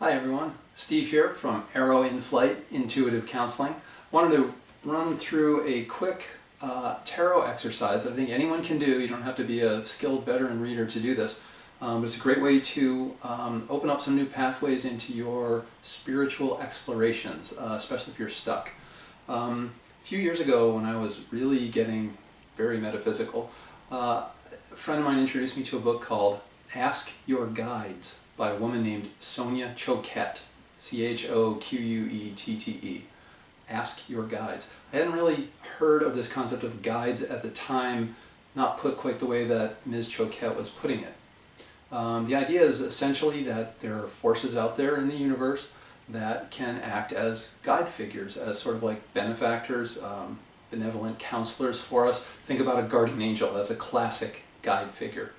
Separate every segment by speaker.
Speaker 1: Hi everyone, Steve here from Arrow in Flight Intuitive Counseling. Wanted to run through a quick tarot exercise that I think anyone can do. You don't have to be a skilled veteran reader to do this, but it's a great way to open up some new pathways into your spiritual explorations, especially if you're stuck. A few years ago when I was really getting very metaphysical, a friend of mine introduced me to a book called Ask Your Guides by a woman named Sonia Choquette, Choquette. Ask Your Guides. I hadn't really heard of this concept of guides at the time, not put quite the way that Ms. Choquette was putting it. The idea is essentially that there are forces out there in the universe that can act as guide figures, as sort of like benefactors, benevolent counselors for us. Think about a guardian angel. That's a classic guide figure.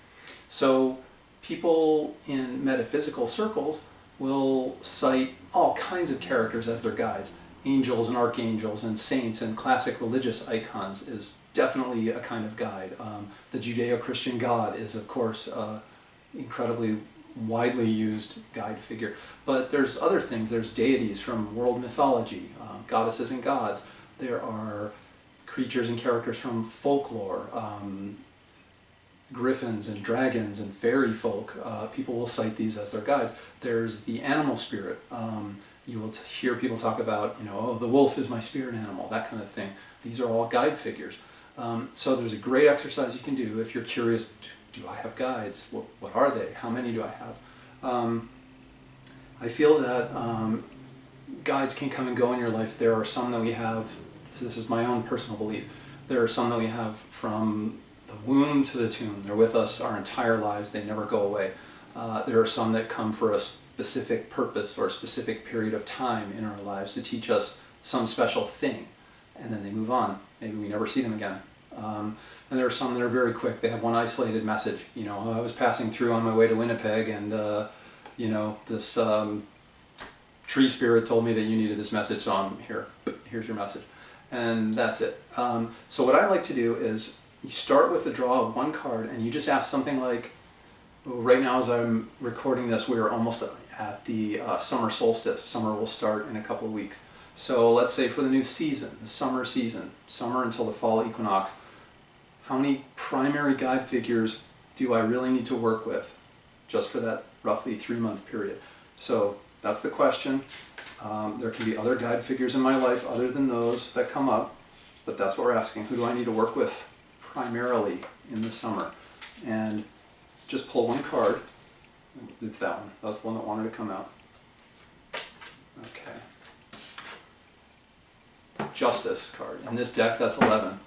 Speaker 1: So people in metaphysical circles will cite all kinds of characters as their guides. Angels and archangels and saints and classic religious icons is definitely a kind of guide. The Judeo-Christian God is, of course, incredibly widely used guide figure. But there's other things. There's deities from world mythology, goddesses and gods. There are creatures and characters from folklore, griffins and dragons and fairy folk. People will cite these as their guides. There's the animal spirit. You will hear people talk about, oh, the wolf is my spirit animal, that kind of thing. These are all guide figures. So there's a great exercise you can do if you're curious, do I have guides? What are they? How many do I have? I feel that guides can come and go in your life. There are some that we have, this is my own personal belief, there are some that we have from the womb to the tomb. They're with us our entire lives. They never go away. There are some that come for a specific purpose or a specific period of time in our lives to teach us some special thing, and then they move on. Maybe we never see them again. And there are some that are very quick. They have one isolated message. I was passing through on my way to Winnipeg, and this tree spirit told me that you needed this message, so I'm here. Here's your message, and that's it. So what I like to do is you start with the draw of one card, and you just ask something like, right now as I'm recording this, we're almost at the summer solstice. Summer will start in a couple of weeks. So let's say for the new season, the summer season, summer until the fall equinox, how many primary guide figures do I really need to work with just for that roughly 3-month period? So that's the question. There can be other guide figures in my life other than those that come up, but that's what we're asking. Who do I need to work with primarily in the summer? And just pull one card. It's that one. That's the one that wanted to come out. Okay. Justice card. In this deck, that's 11.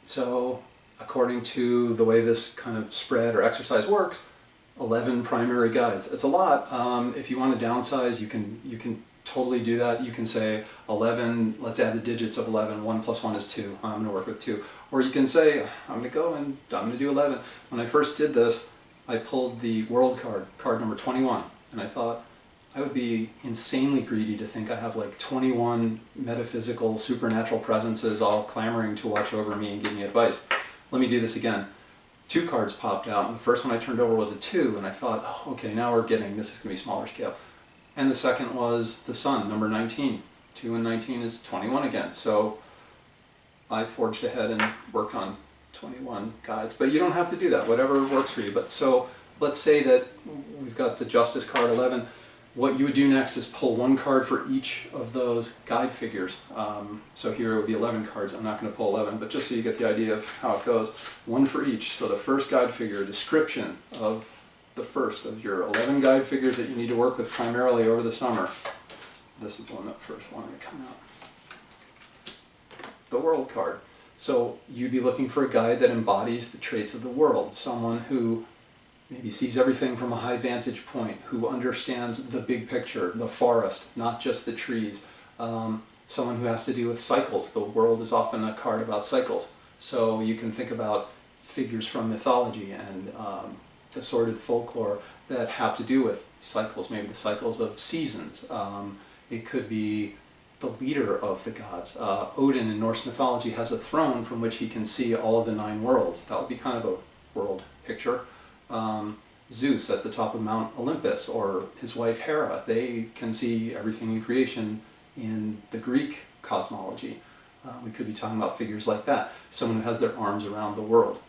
Speaker 1: So, according to the way this kind of spread or exercise works, 11 primary guides. It's a lot. If you want to downsize, you can totally do that. You can say 11, let's add the digits of 11. 1 plus 1 is 2. I'm going to work with 2. Or you can say, I'm going to go and I'm going to do 11. When I first did this, I pulled the World card, card number 21, and I thought I would be insanely greedy to think I have like 21 metaphysical, supernatural presences all clamoring to watch over me and give me advice. Let me do this again. 2 cards popped out, and the first one I turned over was a 2, and I thought, oh, okay, now we're getting, this is going to be smaller scale. And the second was the Sun, number 19. 2 and 19 is 21 again. So I forged ahead and worked on 21 guides. But you don't have to do that, whatever works for you. But so let's say that we've got the Justice card 11. What you would do next is pull one card for each of those guide figures. So here it would be 11 cards. I'm not going to pull 11, but just so you get the idea of how it goes, one for each. So the first guide figure, a description of the first of your 11 guide figures that you need to work with primarily over the summer. This is the one that first wanted to come out. The World card. So you'd be looking for a guide that embodies the traits of the world. Someone who maybe sees everything from a high vantage point, who understands the big picture, the forest, not just the trees. Someone who has to do with cycles. The world is often a card about cycles. So you can think about figures from mythology and assorted folklore that have to do with cycles, maybe the cycles of seasons. It could be the leader of the gods. Odin in Norse mythology has a throne from which he can see all of the 9 worlds. That would be kind of a world picture. Zeus at the top of Mount Olympus, or his wife Hera. They can see everything in creation in the Greek cosmology. We could be talking about figures like that, someone who has their arms around the world.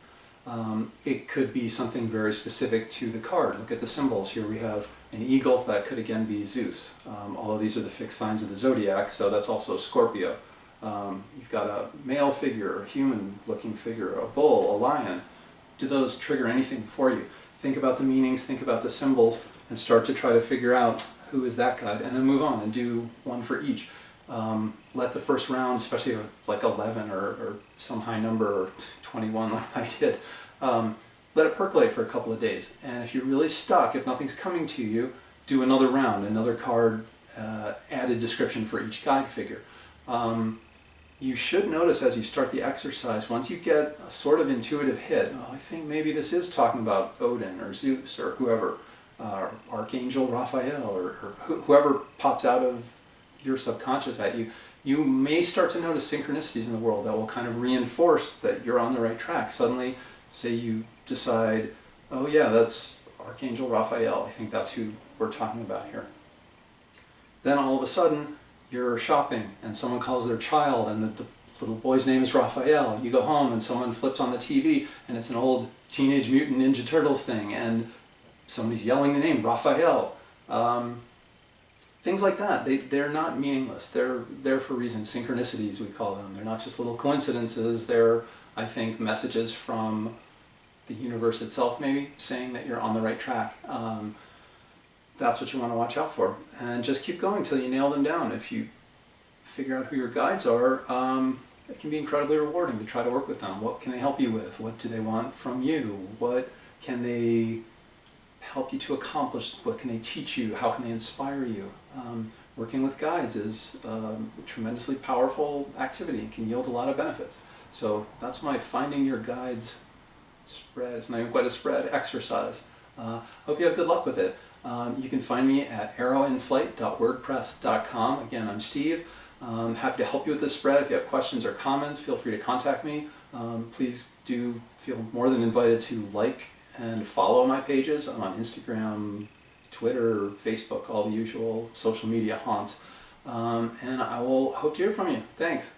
Speaker 1: It could be something very specific to the card. Look at the symbols. Here we have an eagle, that could again be Zeus. All of these are the fixed signs of the zodiac, so that's also Scorpio. You've got a male figure, a human-looking figure, a bull, a lion. Do those trigger anything for you? Think about the meanings, think about the symbols, and start to try to figure out who is that guide, and then move on and do one for each. Let the first round, especially like 11 or some high number, or 21 like I did, let it percolate for a couple of days. And if you're really stuck, if nothing's coming to you, do another round, another card, added description for each guide figure. You should notice as you start the exercise, once you get a sort of intuitive hit, oh, I think maybe this is talking about Odin or Zeus or whoever, Archangel Raphael, or whoever pops out of your subconscious at you, you may start to notice synchronicities in the world that will kind of reinforce that you're on the right track. Suddenly, say you decide, oh yeah, that's Archangel Raphael, I think that's who we're talking about here. Then all of a sudden, you're shopping and someone calls their child and the little boy's name is Raphael. You go home and someone flips on the TV and it's an old Teenage Mutant Ninja Turtles thing and somebody's yelling the name Raphael. Things like that, they're not meaningless. They're there for reasons. Synchronicities, we call them. They're not just little coincidences. They're, I think, messages from the universe itself, maybe, saying that you're on the right track. That's what you want to watch out for. And just keep going till you nail them down. If you figure out who your guides are, it can be incredibly rewarding to try to work with them. What can they help you with? What do they want from you? What can they help you to accomplish? What can they teach you? How can they inspire you? Working with guides is a tremendously powerful activity and can yield a lot of benefits. So that's my Finding Your Guides spread. It's not even quite a spread, exercise. Hope you have good luck with it. You can find me at arrowinflight.wordpress.com. Again, I'm Steve. Happy to help you with this spread. If you have questions or comments, feel free to contact me. Please do feel more than invited to like and follow my pages. I'm on Instagram, Twitter, Facebook, all the usual social media haunts. And I will hope to hear from you. Thanks.